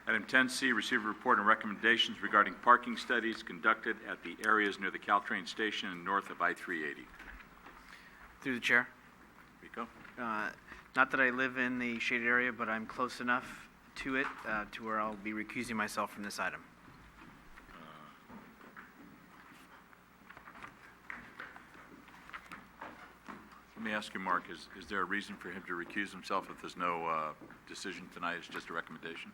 Item 10C, receive a report and recommendations regarding parking studies conducted at the areas near the Caltrain station and north of I-380. Through the chair. Rico? Not that I live in the shaded area, but I'm close enough to it to where I'll be recusing myself from this item. Let me ask you, Mark, is there a reason for him to recuse himself if there's no decision tonight? It's just a recommendation?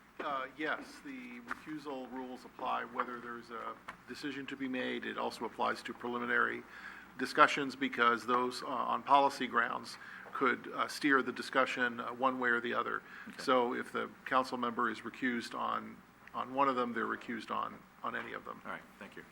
Yes, the recusal rules apply whether there's a decision to be made. It also applies to preliminary discussions because those on policy grounds could steer the discussion one way or the other. Okay. So if the council member is recused on one of them, they're recused on any of them. All right, thank you.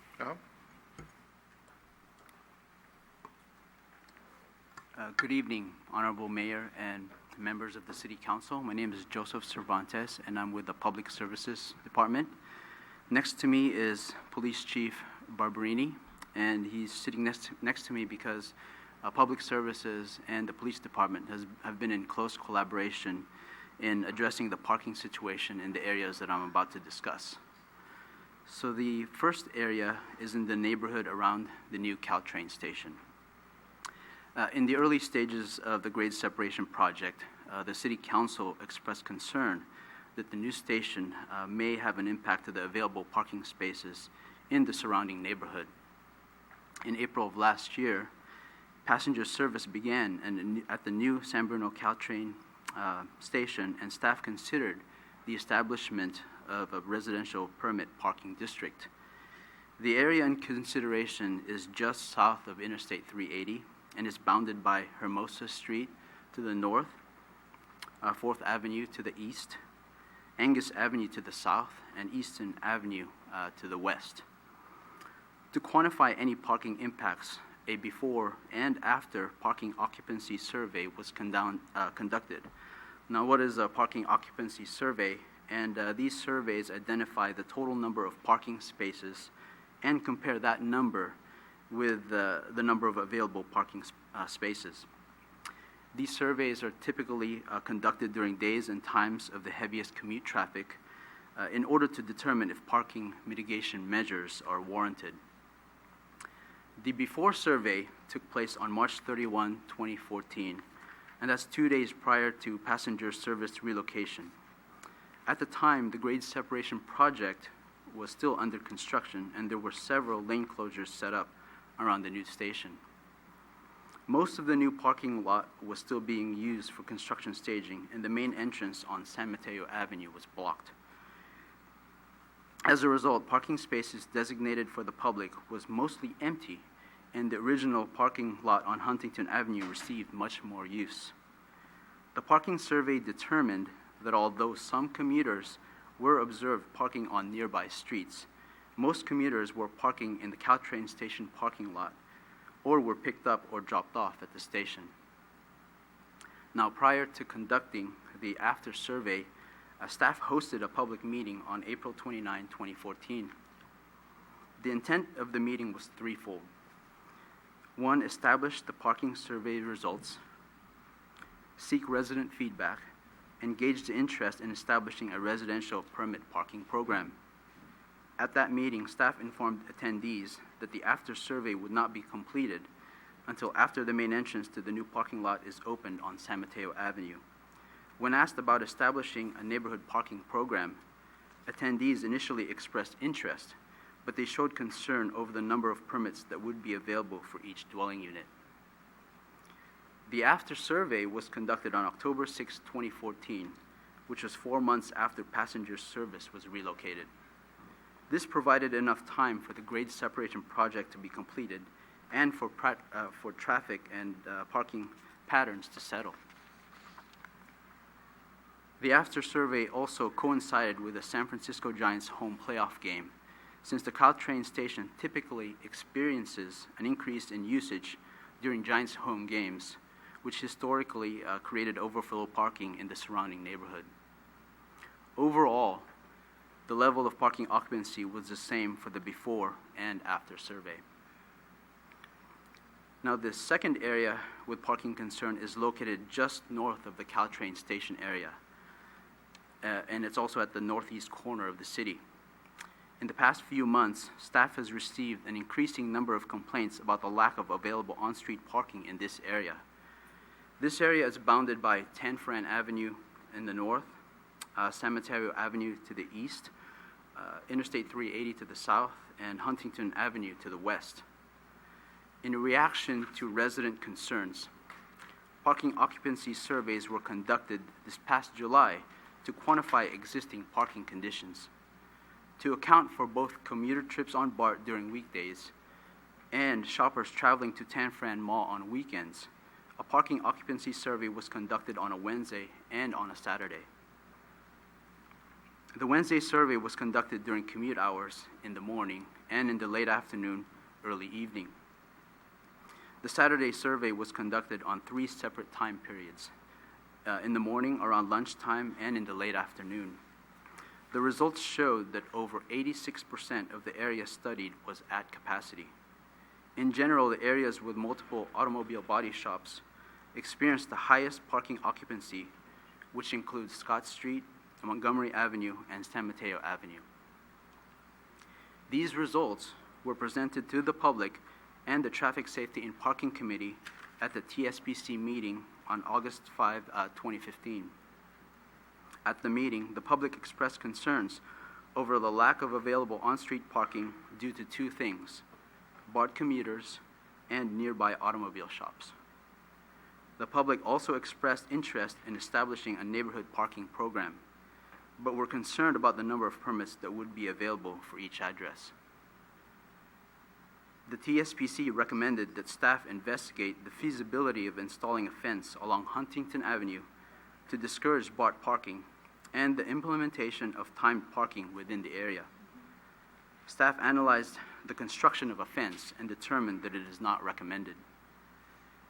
Good evening, Honorable Mayor and members of the City Council. My name is Joseph Cervantes, and I'm with the Public Services Department. Next to me is Police Chief Barberini, and he's sitting next to me because Public Services and the Police Department have been in close collaboration in addressing the parking situation in the areas that I'm about to discuss. So the first area is in the neighborhood around the new Caltrain station. In the early stages of the grade separation project, the City Council expressed concern that the new station may have an impact to the available parking spaces in the surrounding neighborhood. In April of last year, passenger service began at the new San Bruno Caltrain station, and staff considered the establishment of a residential permit parking district. The area in consideration is just south of Interstate 380, and is bounded by Hermosa Street to the north, 4th Avenue to the east, Angus Avenue to the south, and Easton Avenue to the west. To quantify any parking impacts, a before and after parking occupancy survey was conducted. Now, what is a parking occupancy survey? And these surveys identify the total number of parking spaces and compare that number with the number of available parking spaces. These surveys are typically conducted during days and times of the heaviest commute traffic in order to determine if parking mitigation measures are warranted. The before survey took place on March 31, 2014, and that's 2 days prior to passenger service relocation. At the time, the grade separation project was still under construction, and there were several lane closures set up around the new station. Most of the new parking lot was still being used for construction staging, and the main entrance on San Mateo Avenue was blocked. As a result, parking spaces designated for the public was mostly empty, and the original parking lot on Huntington Avenue received much more use. The parking survey determined that although some commuters were observed parking on nearby streets, most commuters were parking in the Caltrain station parking lot or were picked up or dropped off at the station. Now, prior to conducting the after survey, staff hosted a public meeting on April 29, 2014. The intent of the meeting was threefold. One, establish the parking survey results, seek resident feedback, and gauge the interest in establishing a residential permit parking program. At that meeting, staff informed attendees that the after survey would not be completed until after the main entrance to the new parking lot is opened on San Mateo Avenue. When asked about establishing a neighborhood parking program, attendees initially expressed interest, but they showed concern over the number of permits that would be available for each dwelling unit. The after survey was conducted on October 6, 2014, which was 4 months after passenger service was relocated. This provided enough time for the grade separation project to be completed and for traffic and parking patterns to settle. The after survey also coincided with the San Francisco Giants home playoff game, since the Caltrain station typically experiences an increase in usage during Giants home games, which historically created overflow parking in the surrounding neighborhood. Overall, the level of parking occupancy was the same for the before and after survey. Now, the second area with parking concern is located just north of the Caltrain station area. and it's also at the northeast corner of the city. In the past few months, staff has received an increasing number of complaints about the lack of available on-street parking in this area. This area is bounded by 10 Fran Avenue in the north, San Mateo Avenue to the east, Interstate 380 to the south, and Huntington Avenue to the west. In reaction to resident concerns, parking occupancy surveys were conducted this past July to quantify existing parking conditions. To account for both commuter trips on BART during weekdays and shoppers traveling to Tan Fran Mall on weekends, a parking occupancy survey was conducted on a Wednesday and on a Saturday. The Wednesday survey was conducted during commute hours in the morning and in the late afternoon, early evening. The Saturday survey was conducted on 3 separate time periods, in the morning, around lunchtime, and in the late afternoon. The results showed that over 86% of the area studied was at capacity. In general, the areas with multiple automobile body shops experienced the highest parking occupancy, which includes Scott Street, Montgomery Avenue, and San Mateo Avenue. These results were presented to the public and the Traffic Safety and Parking Committee at the TSPC meeting on August 5, 2015. At the meeting, the public expressed concerns over the lack of available on-street parking due to 2 things: BART commuters and nearby automobile shops. The public also expressed interest in establishing a neighborhood parking program, but were concerned about the number of permits that would be available for each address. The TSPC recommended that staff investigate the feasibility of installing a fence along Huntington Avenue to discourage BART parking and the implementation of timed parking within the area. Staff analyzed the construction of a fence and determined that it is not recommended.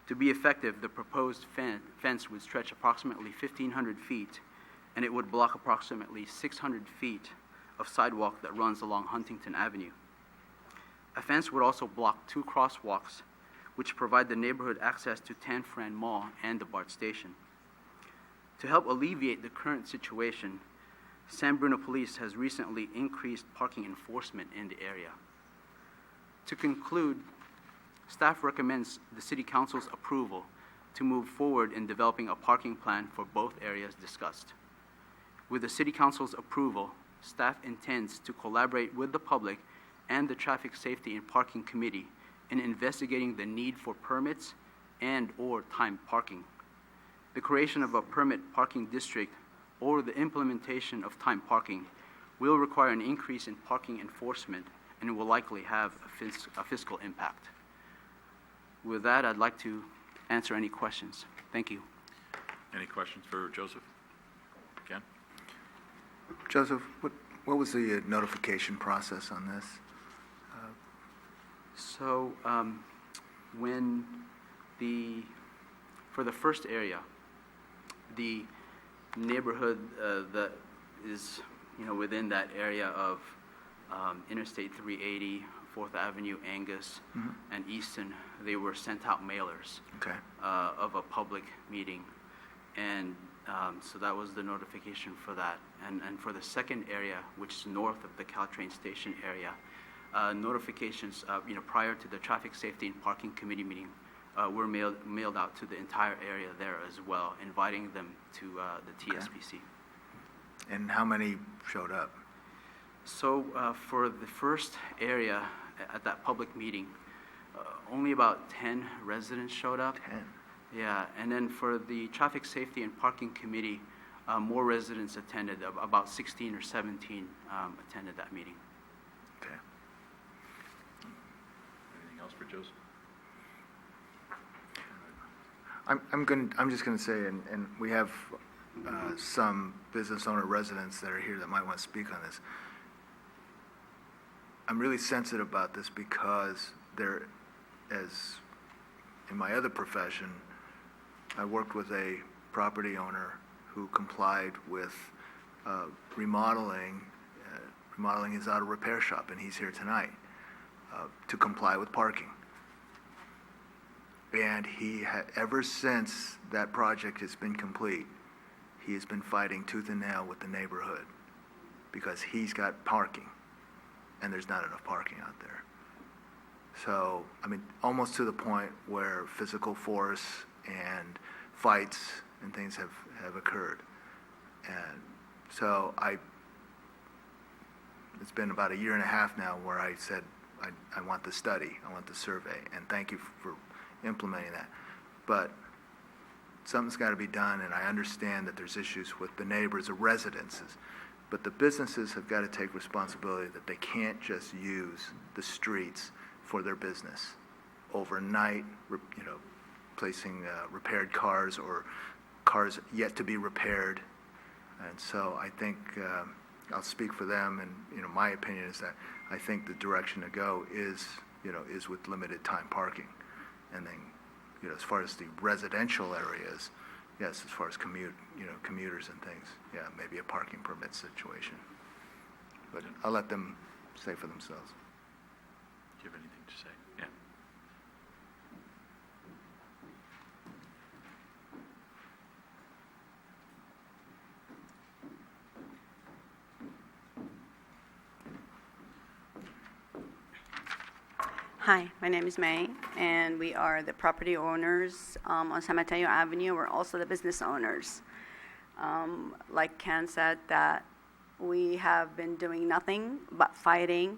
To be effective, the proposed fence would stretch approximately 1,500 feet, and it would block approximately 600 feet of sidewalk that runs along Huntington Avenue. A fence would also block 2 crosswalks, which provide the neighborhood access to Tan Fran Mall and the BART station. To help alleviate the current situation, San Bruno Police has recently increased parking enforcement in the area. To conclude, staff recommends the City Council's approval to move forward in developing a parking plan for both areas discussed. With the City Council's approval, staff intends to collaborate with the public and the Traffic Safety and Parking Committee in investigating the need for permits and/or timed parking. The creation of a permit parking district or the implementation of timed parking will require an increase in parking enforcement and will likely have a fiscal impact. With that, I'd like to answer any questions. Thank you. Any questions for Joseph? Ken? Joseph, what was the notification process on this? So, for the first area, the neighborhood that is, within that area of Interstate 380, 4th Avenue, Angus, and Easton, they were sent out mailers of a public meeting. And so that was the notification for that. And for the second area, which is north of the Caltrain station area, notifications, prior to the Traffic Safety and Parking Committee meeting were mailed out to the entire area there as well, inviting them to the TSPC. And how many showed up? So for the first area at that public meeting, only about 10 residents showed up. 10? Yeah, and then for the Traffic Safety and Parking Committee, more residents attended, about 16 or 17 attended that meeting. Okay. Anything else for Joseph? I'm just going to say, and we have some business owner residents that are here that might want to speak on this. I'm really sensitive about this because as in my other profession, I worked with a property owner who complied with remodeling his auto repair shop, and he's here tonight to comply with parking. And ever since that project has been complete, he has been fighting tooth and nail with the neighborhood because he's got parking, and there's not enough parking out there. So, I mean, almost to the point where physical force and fights and things have occurred. And so it's been about a year and a half now where I said, I want the study, I want the survey, and thank you for implementing that. But something's got to be done, and I understand that there's issues with the neighbors, the residences, but the businesses have got to take responsibility that they can't just use the streets for their business. Overnight, placing repaired cars or cars yet to be repaired. And so I think, I'll speak for them, and, my opinion is that I think the direction to go is with limited time parking. And then, as far as the residential areas, yes, as far as commuters and things, yeah, maybe a parking permit situation. But I'll let them say for themselves. Do you have anything to say? Yeah. Hi, my name is May, and we are the property owners on San Mateo Avenue. We're also the business owners. Like Ken said, that we have been doing nothing but fighting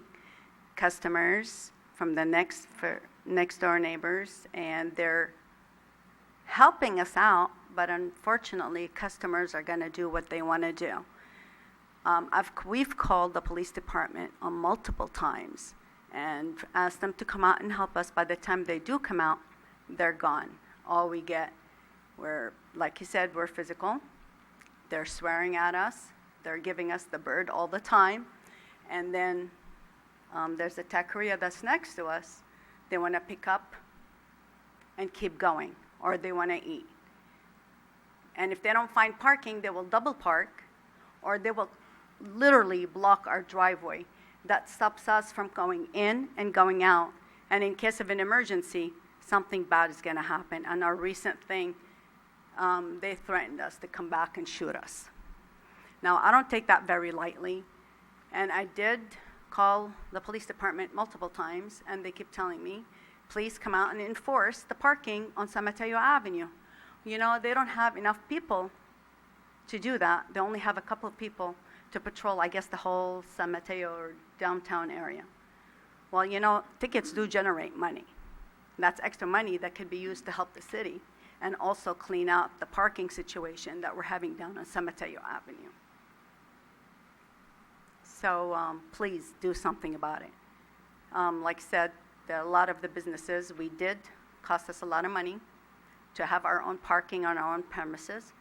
customers from the next door neighbors, and they're helping us out, but unfortunately, customers are going to do what they want to do. We've called the police department on multiple times and asked them to come out and help us. By the time they do come out, they're gone. All we get, like you said, we're physical. They're swearing at us. They're giving us the bird all the time. And then there's a taqueria that's next to us. They want to pick up and keep going, or they want to eat. And if they don't find parking, they will double park, or they will literally block our driveway. That stops us from going in and going out. And in case of an emergency, something bad is going to happen. And our recent thing, they threatened us to come back and shoot us. Now, I don't take that very lightly. And I did call the police department multiple times, and they keep telling me, please come out and enforce the parking on San Mateo Avenue. They don't have enough people to do that. They only have a couple of people to patrol, I guess, the whole San Mateo or downtown area. Well, tickets do generate money. That's extra money that could be used to help the city and also clean out the parking situation that we're having down on San Mateo Avenue. So please do something about it. Like I said, a lot of the businesses, we did cost us a lot of money to have our own parking on our own premises.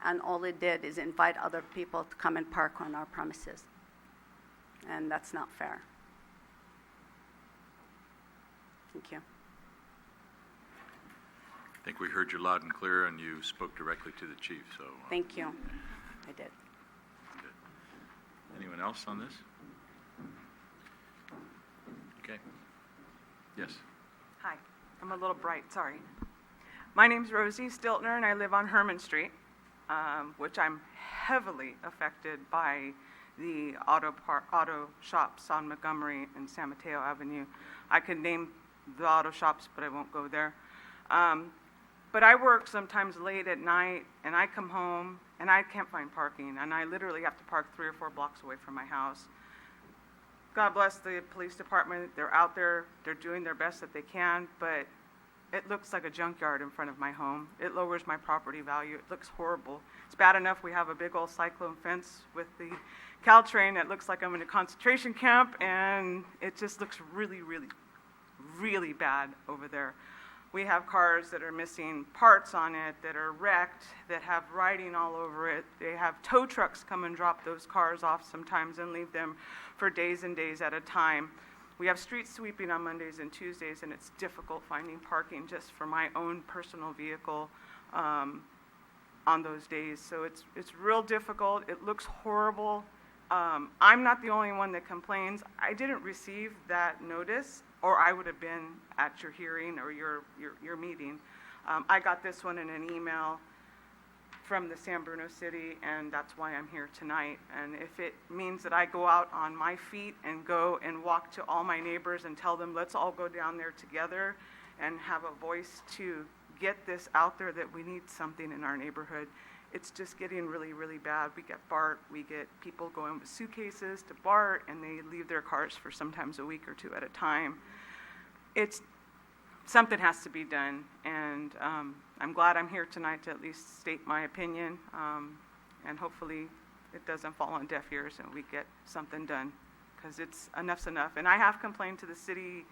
And all it did is invite other people to come and park on our premises. And that's not fair. Thank you. I think we heard you loud and clear, and you spoke directly to the chief, so. Thank you. I did. Good. Anyone else on this? Okay. Yes. Hi, I'm a little bright, sorry. My name's Rosie Stiltner, and I live on Herman Street, which I'm heavily affected by the auto shops on Montgomery and San Mateo Avenue. I could name the auto shops, but I won't go there. But I work sometimes late at night, and I come home, and I can't find parking, and I literally have to park 3 or 4 blocks away from my house. God bless the police department. They're out there. They're doing their best that they can, but it looks like a junkyard in front of my home. It lowers my property value. It looks horrible. It's bad enough we have a big old cyclone fence with the Caltrain that looks like I'm in a concentration camp, and it just looks really, really, really bad over there. We have cars that are missing parts on it, that are wrecked, that have writing all over it. They have tow trucks come and drop those cars off sometimes and leave them for days and days at a time. We have street sweeping on Mondays and Tuesdays, and it's difficult finding parking just for my own personal vehicle on those days. So it's real difficult. It looks horrible. I'm not the only one that complains. I didn't receive that notice, or I would have been at your hearing or your meeting. I got this one in an email from the San Bruno City, and that's why I'm here tonight. And if it means that I go out on my feet and go and walk to all my neighbors and tell them, let's all go down there together and have a voice to get this out there that we need something in our neighborhood. It's just getting really, really bad. We get BART, we get people going with suitcases to BART, and they leave their cars for sometimes a week or two at a time. Something has to be done, and I'm glad I'm here tonight to at least state my opinion, and hopefully it doesn't fall on deaf ears and we get something done, because enough's enough. And I have complained to the city.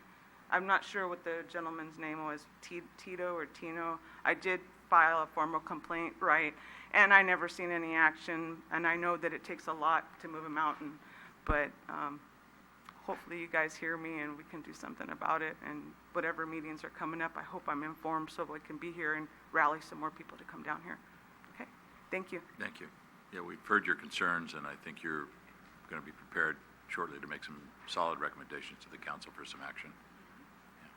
I'm not sure what the gentleman's name was, Tito or Tino. I did file a formal complaint, right, and I never seen any action, and I know that it takes a lot to move a mountain, but hopefully you guys hear me and we can do something about it, and whatever meetings are coming up, I hope I'm informed so I can be here and rally some more people to come down here. Okay, thank you. Thank you. Yeah, we've heard your concerns, and I think you're going to be prepared shortly to make some solid recommendations to the council for some action. Yeah,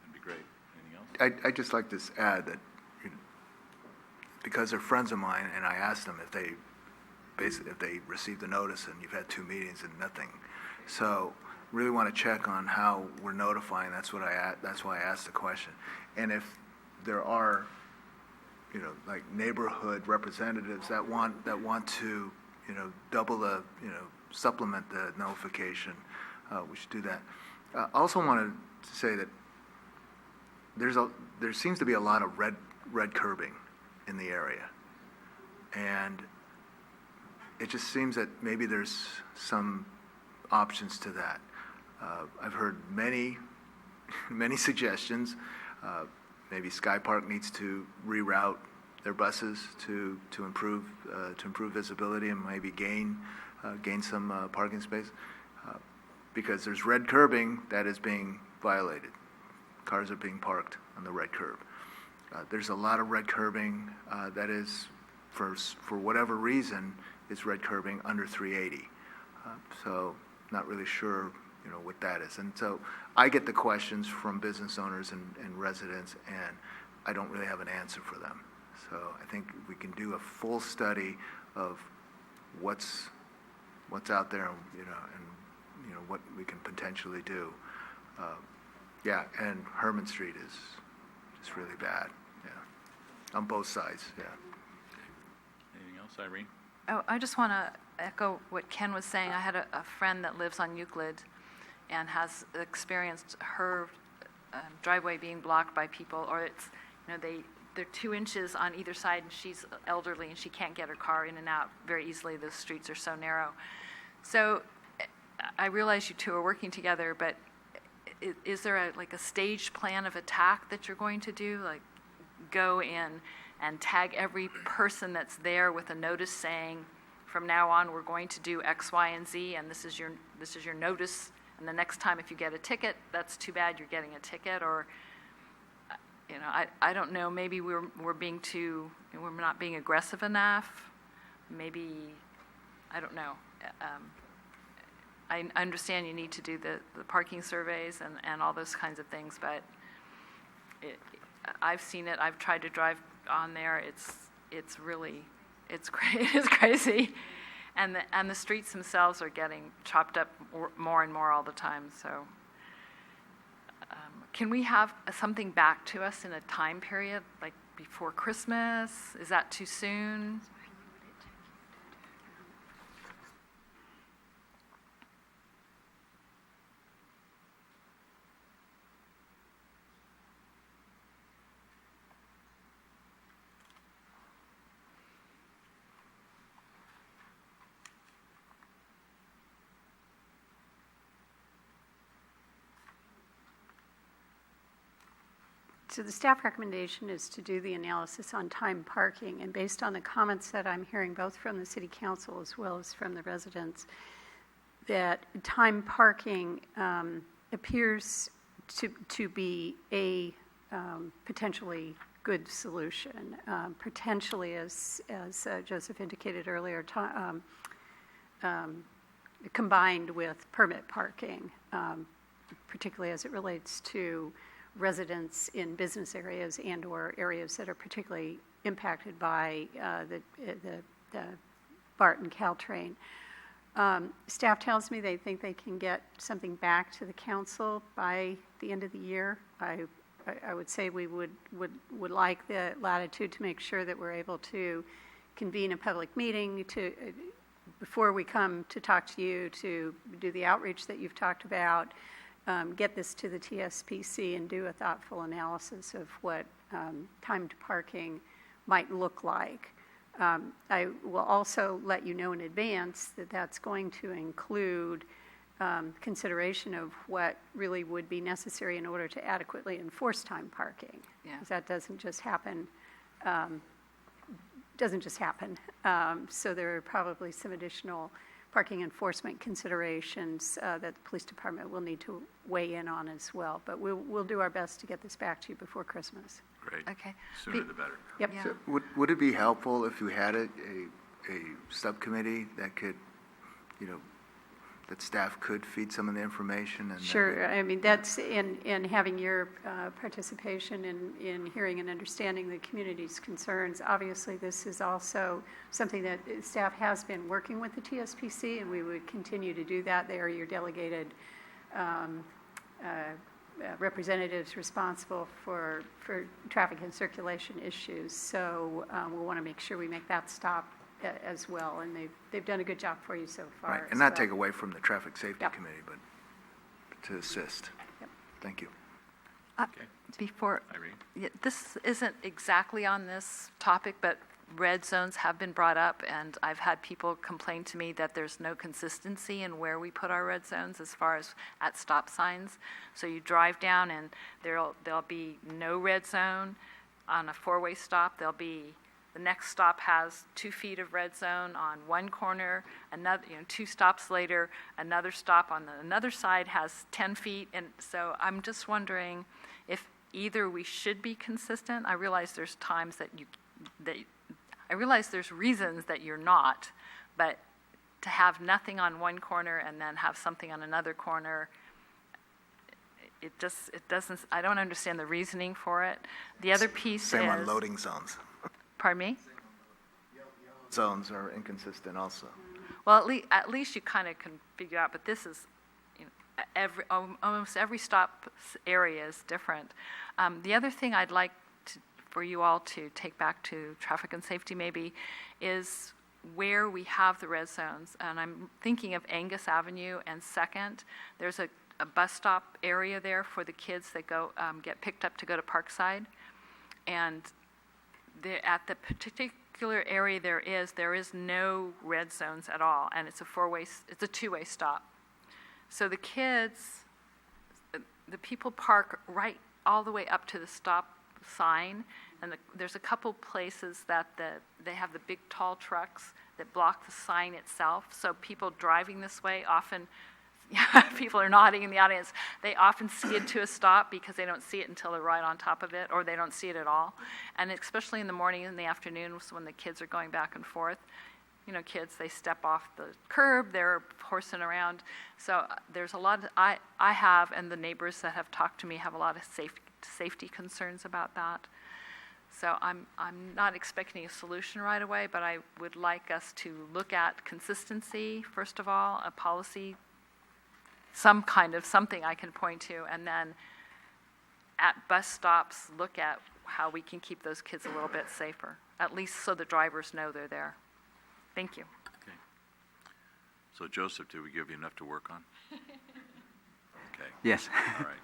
that'd be great. Anything else? I'd just like to add that, because they're friends of mine, and I asked them if they received the notice, and you've had 2 meetings and nothing. So really want to check on how we're notifying. That's why I asked the question. And if there are, like neighborhood representatives that want to, double the, supplement the notification, we should do that. I also wanted to say that there seems to be a lot of red curbing in the area, and it just seems that maybe there's some options to that. I've heard many suggestions. Maybe Sky Park needs to reroute their buses to improve visibility and maybe gain some parking space, because there's red curbing that is being violated. Cars are being parked on the red curb. There's a lot of red curbing that is, for whatever reason, is red curbing under 380. So not really sure, what that is. And so I get the questions from business owners and residents, and I don't really have an answer for them. So I think we can do a full study of what's out there, and what we can potentially do. Yeah, and Herman Street is just really bad. Yeah, on both sides. Yeah. Anything else, Irene? Oh, I just want to echo what Ken was saying. I had a friend that lives on Euclid and has experienced her driveway being blocked by people, or it's, they're 2 inches on either side, and she's elderly and she can't get her car in and out very easily. Those streets are so narrow. So I realize you two are working together, but is there a staged plan of attack that you're going to do? Like go in and tag every person that's there with a notice saying, from now on, we're going to do X, Y, and Z, and this is your notice. And the next time, if you get a ticket, that's too bad. You're getting a ticket, or I don't know. Maybe we're not being aggressive enough. Maybe I don't know. I understand you need to do the parking surveys and all those kinds of things, but I've seen it. I've tried to drive on there. It's crazy, and the streets themselves are getting chopped up more and more all the time. So, can we have something back to us in a time period, like before Christmas? Is that too soon? So the staff recommendation is to do the analysis on time parking, and based on the comments that I'm hearing both from the city council as well as from the residents, that time parking appears to be a potentially good solution, potentially, as Joseph indicated earlier, combined with permit parking, particularly as it relates to residents in business areas and/or areas that are particularly impacted by the BART and Caltrain. Staff tells me they think they can get something back to the council by the end of the year. I would say we would like the latitude to make sure that we're able to convene a public meeting before we come to talk to you, to do the outreach that you've talked about, get this to the TSPC and do a thoughtful analysis of what timed parking might look like. I will also let you know in advance that that's going to include consideration of what really would be necessary in order to adequately enforce time parking. Yeah. Because that doesn't just happen. So there are probably some additional parking enforcement considerations that the police department will need to weigh in on as well. But we'll do our best to get this back to you before Christmas. Great. Okay. Sooner the better. Yep. Yeah. So would it be helpful if we had a subcommittee that could, that staff could feed some of the information? And Sure. I mean, that's in having your participation in hearing and understanding the community's concerns. Obviously, this is also something that staff has been working with the TSPC, and we would continue to do that. They are your delegated representatives responsible for traffic and circulation issues. So we'll want to make sure we make that stop as well, and they've done a good job for you so far. Right, as and not well. take away from the Traffic Safety Yep. Committee, but to assist. Yep. Thank you. Okay. Before, Irene? yeah, this isn't exactly on this topic, but red zones have been brought up, and I've had people complain to me that there's no consistency in where we put our red zones as far as at stop signs. So you drive down and there'll be no red zone. On a four-way stop, the next stop has 2 feet of red zone on one corner, another, 2 stops later, another stop on another side has 10 feet. And so I'm just wondering if either we should be consistent. I realize there's times I realize there's reasons that you're not, but to have nothing on one corner and then have something on another corner, it doesn't, I don't understand the reasoning for it. The other piece Same on is, loading zones. pardon me? Zones are inconsistent also. Well, at least you kind of can figure out, but this is, almost every stop area is different. The other thing I'd like for you all to take back to traffic and safety maybe is where we have the red zones. And I'm thinking of Angus Avenue and Second. There's a bus stop area there for the kids that go get picked up to go to Parkside. And at the particular area there is no red zones at all, and it's a two-way stop. So the kids, the people park right all the way up to the stop sign, and there's a couple places that they have the big tall trucks that block the sign itself. So people driving this way often, people are nodding in the audience, they often skid to a stop because they don't see it until they're right on top of it, or they don't see it at all. And especially in the morning and the afternoon when the kids are going back and forth, kids, they step off the curb, they're horsing around. So there's a lot, I have, and the neighbors that have talked to me have a lot of safety concerns about that. So I'm not expecting a solution right away, but I would like us to look at consistency, first of all, a policy, some kind of something I can point to, and then at bus stops, look at how we can keep those kids a little bit safer, at least so the drivers know they're there. Thank you. Okay. So Joseph, did we give you enough to work on? Okay. Yes. All right.